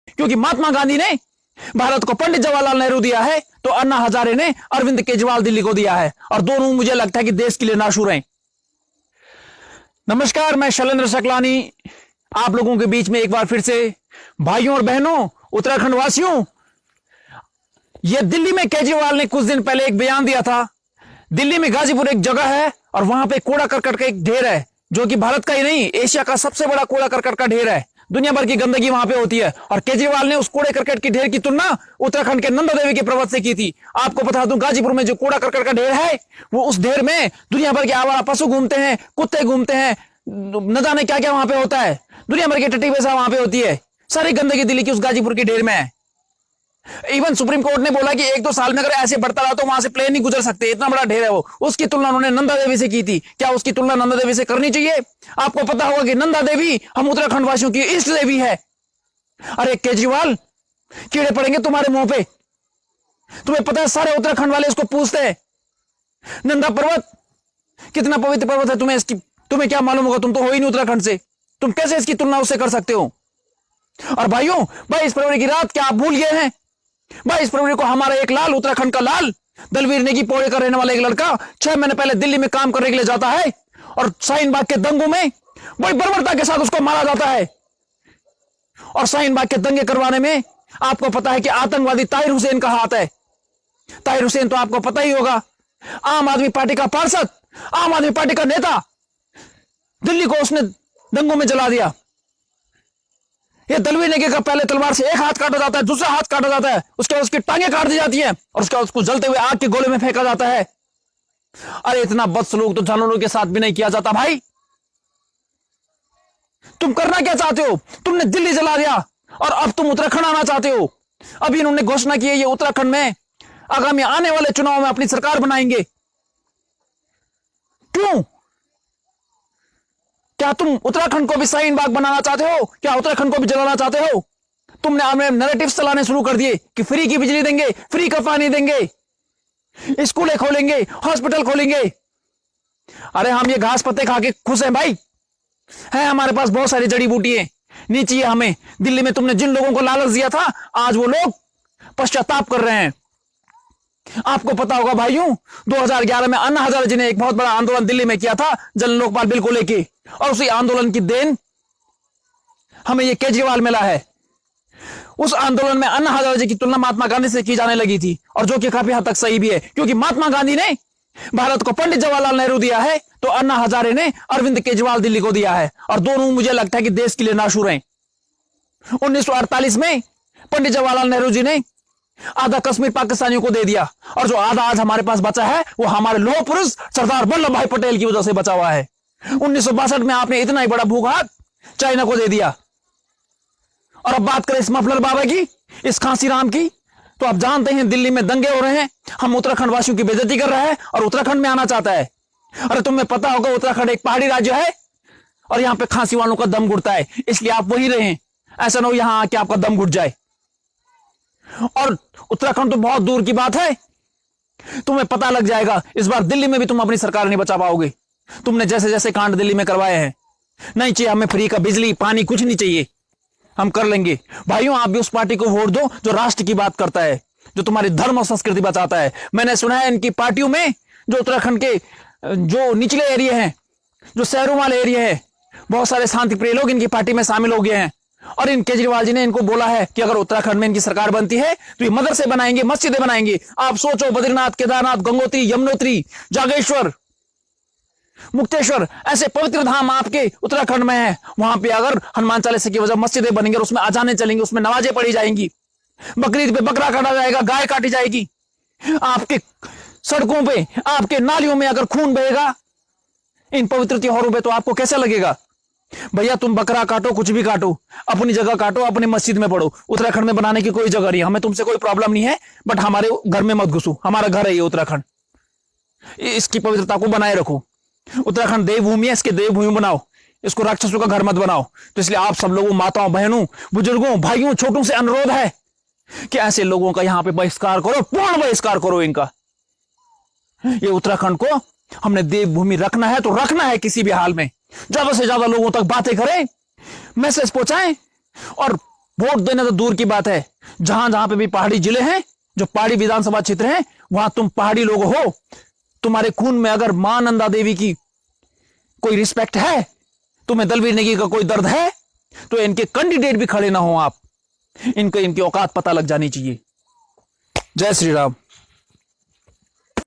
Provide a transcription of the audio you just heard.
क्योंकि महात्मा गांधी ने भारत को पंडित जवाहरलाल नेहरू दिया है तो अन्ना हजारे ने अरविंद केजरीवाल दिल्ली को दिया है, और दोनों मुझे लगता है कि देश के लिए नाशूर हैं। नमस्कार, मैं शैलेंद्र सकलानी आप लोगों के बीच में एक बार फिर से। भाइयों और बहनों, उत्तराखंड वासियों, यह दिल्ली में केजरीवाल ने कुछ दिन पहले एक बयान दिया था। दिल्ली में गाजीपुर एक जगह है और वहां पे कूड़ा करकट का एक ढेर है, जो कि भारत का ही नहीं एशिया का सबसे बड़ा कूड़ा करकट का ढेर है। दुनिया भर की गंदगी वहां पे होती है, और केजरीवाल ने उस कूड़े करकट की ढेर की तुलना उत्तराखंड के नंदा देवी के पर्वत से की थी। आपको बता दूं, गाजीपुर में जो कूड़ा करकट का ढेर है, वो उस ढेर में दुनिया भर के आवारा पशु घूमते हैं, कुत्ते घूमते हैं, न जाने क्या क्या वहां पे होता है। दुनिया भर की टट्टी वैसा वहां पे होती है। सारी गंदगी दिल्ली की उस गाजीपुर के ढेर में है। इवन सुप्रीम कोर्ट ने बोला कि 1-2 साल में अगर ऐसे बढ़ता रहा तो वहां से प्लेन नहीं गुजर सकते, इतना बड़ा ढेर है वो। उसकी तुलना उन्होंने नंदा देवी से की थी। क्या उसकी तुलना नंदा देवी से करनी चाहिए? आपको पता होगा कि नंदा देवी हम उत्तराखंड वासियों की इष्ट देवी है। अरे केजरीवाल, कीड़े पड़ेंगे तुम्हारे मुंह पे। तुम्हें पता है, सारे उत्तराखंड वाले इसको पूछते हैं नंदा पर्वत कितना पवित्र पर्वत है। तुम्हें क्या मालूम होगा? तुम तो हो ही नहीं उत्तराखंड से, तुम कैसे इसकी तुलना उससे कर सकते हो? और भाइयों, 22 फरवरी की रात क्या आप भूल गए हैं? 22 फरवरी को हमारा एक लाल, उत्तराखंड का लाल, दलवीर नेगी पौड़े का रहने वाला एक लड़का 6 महीने पहले दिल्ली में काम करने के लिए जाता है, और शाहीन बाग के दंगों में बड़ी बर्बरता के साथ उसको मारा जाता है। और शाहीन बाग के दंगे करवाने में आपको पता है कि आतंकवादी ताहिर हुसैन का हाथ है। ताहिर हुसैन तो आपको पता ही होगा, आम आदमी पार्टी का पार्षद, आम आदमी पार्टी का नेता। दिल्ली को उसने दंगों में जला दिया। ये दलवीर नेगी का पहले तलवार से एक हाथ काटा जाता है, दूसरा हाथ काटा जाता है, उसके बाद उसकी टांगें काट दी जाती हैं, और उसके बाद उसको जलते हुए आग के गोले में फेंका जाता है। अरे इतना बदसलूक तो जानवरों के साथ भी नहीं किया जाता भाई। तुम करना क्या चाहते हो? तुमने दिल्ली जला दिया और अब तुम उत्तराखंड आना चाहते हो। अभी इन्होंने घोषणा की है ये उत्तराखंड में आगामी आने वाले चुनाव में अपनी सरकार बनाएंगे। क्यों? क्या तुम उत्तराखंड को भी शाहीन बाग बनाना चाहते हो? क्या उत्तराखंड को भी जलाना चाहते हो? तुमने अपने नैरेटिव चलाने शुरू कर दिए कि फ्री की बिजली देंगे, फ्री का पानी देंगे, स्कूलें खोलेंगे, हॉस्पिटल खोलेंगे। अरे हम ये घास पत्ते खा के खुश हैं भाई, है हमारे पास बहुत सारी जड़ी बूटी है, नहीं चाहिए हमें। दिल्ली में तुमने जिन लोगों को लालच दिया था, आज वो लोग पश्चाताप कर रहे हैं। आपको पता होगा भाइयों, 2011 में अन्ना हजारे जी ने एक बहुत बड़ा आंदोलन दिल्ली में किया था जन लोकपाल बिल को लेके, और उसी आंदोलन की देन हमें ये केजरीवाल मिला है। उस आंदोलन में अन्ना हजारे जी की तुलना महात्मा गांधी से की जाने लगी थी, और जो कि काफी हद तक सही भी है, क्योंकि महात्मा गांधी ने भारत को पंडित जवाहरलाल नेहरू दिया है तो अन्ना हजारे ने अरविंद केजरीवाल दिल्ली को दिया है, और दोनों मुझे लगता है कि देश के लिए नाशूर हैं। 1948 में पंडित जवाहरलाल नेहरू जी ने आधा कश्मीर पाकिस्तानियों को दे दिया, और जो आधा आज हमारे पास बचा है वो हमारे लौह पुरुष सरदार वल्लभ भाई पटेल की वजह से बचा हुआ है। 1962 में आपने इतना ही बड़ा भूघात चाइना को दे दिया। और अब बात करें इस मफलर बाबा की, इस खांसी राम की, तो आप जानते हैं दिल्ली में दंगे हो रहे हैं, हम उत्तराखंड वासियों की बेइज्जती कर रहा है और उत्तराखंड में आना चाहता है। अरे तुम्हें पता होगा उत्तराखंड एक पहाड़ी राज्य है, और यहां पे खांसी वालों का दम घुटता है, इसलिए आप वही रहें, ऐसा ना हो यहां आके आपका दम घुट जाए। और उत्तराखंड तो बहुत दूर की बात है, तुम्हें पता लग जाएगा इस बार दिल्ली में भी तुम अपनी सरकार नहीं बचा पाओगे। तुमने जैसे जैसे कांड दिल्ली में करवाए हैं। नहीं चाहिए हमें फ्री का बिजली पानी, कुछ नहीं चाहिए, हम कर लेंगे। भाइयों, आप भी उस पार्टी को वोट दो जो राष्ट्र की बात करता है, जो तुम्हारी धर्म और संस्कृति बचाता है। मैंने सुना है इनकी पार्टियों में जो उत्तराखंड के जो निचले एरिया हैं, जो शहरों वाले एरिया है, बहुत सारे शांति प्रिय लोग इनकी पार्टी में शामिल हो गए हैं। और इन केजरीवाल जी ने इनको बोला है कि अगर उत्तराखंड में इनकी सरकार बनती है तो ये मदरसे बनाएंगे, मस्जिदें बनाएंगे। आप सोचो, बद्रीनाथ, केदारनाथ, गंगोत्री, यमुनोत्री, जागेश्वर, मुक्तेश्वर, ऐसे पवित्र धाम आपके उत्तराखंड में है। वहां पे अगर हनुमान चालीसा की वजह मस्जिदें बनेंगी और उसमें अजानें चलेंगी, उसमें नमाजें पढ़ी जाएंगी, बकरीद पे बकरा काटा जाएगा, गाय काटी जाएगी। आपके सड़कों पे, आपके नालियों में अगर खून बहेगा इन पवित्र त्योहारों पे, तो आपको कैसा लगेगा? भैया तुम बकरा काटो, कुछ भी काटो, अपनी जगह काटो, अपनी मस्जिद में पढ़ो। उत्तराखंड में बनाने की कोई जगह नहीं, हमें तुमसे कोई प्रॉब्लम नहीं है, बट हमारे घर में मत घुसो। हमारा घर है ये उत्तराखंड, इसकी पवित्रता को बनाए रखो। उत्तराखंड देवभूमि है, इसके देवभूमि बनाओ, इसको राक्षसों का घर मत बनाओ। तो इसलिए आप सब लोगों, माताओं, बहनों, बुजुर्गों, भाइयों, छोटों से अनुरोध है कि ऐसे लोगों का यहां पे बहिष्कार करो, पूर्ण बहिष्कार करो इनका। ये उत्तराखंड को हमने देवभूमि रखना है तो रखना है किसी भी हाल में। ज्यादा से ज्यादा लोगों तक बातें करें, मैसेज पहुंचाएं, और वोट देना तो दूर की बात है, जहां जहां पे भी पहाड़ी जिले हैं, जो पहाड़ी विधानसभा क्षेत्र हैं, वहां तुम पहाड़ी लोग हो, तुम्हारे खून में अगर मां नंदा देवी की कोई रिस्पेक्ट है, तुम्हें दलवीर नेगी का कोई दर्द है, तो इनके कैंडिडेट भी खड़े ना हो आप, इनकी औकात पता लग जानी चाहिए। जय श्री राम।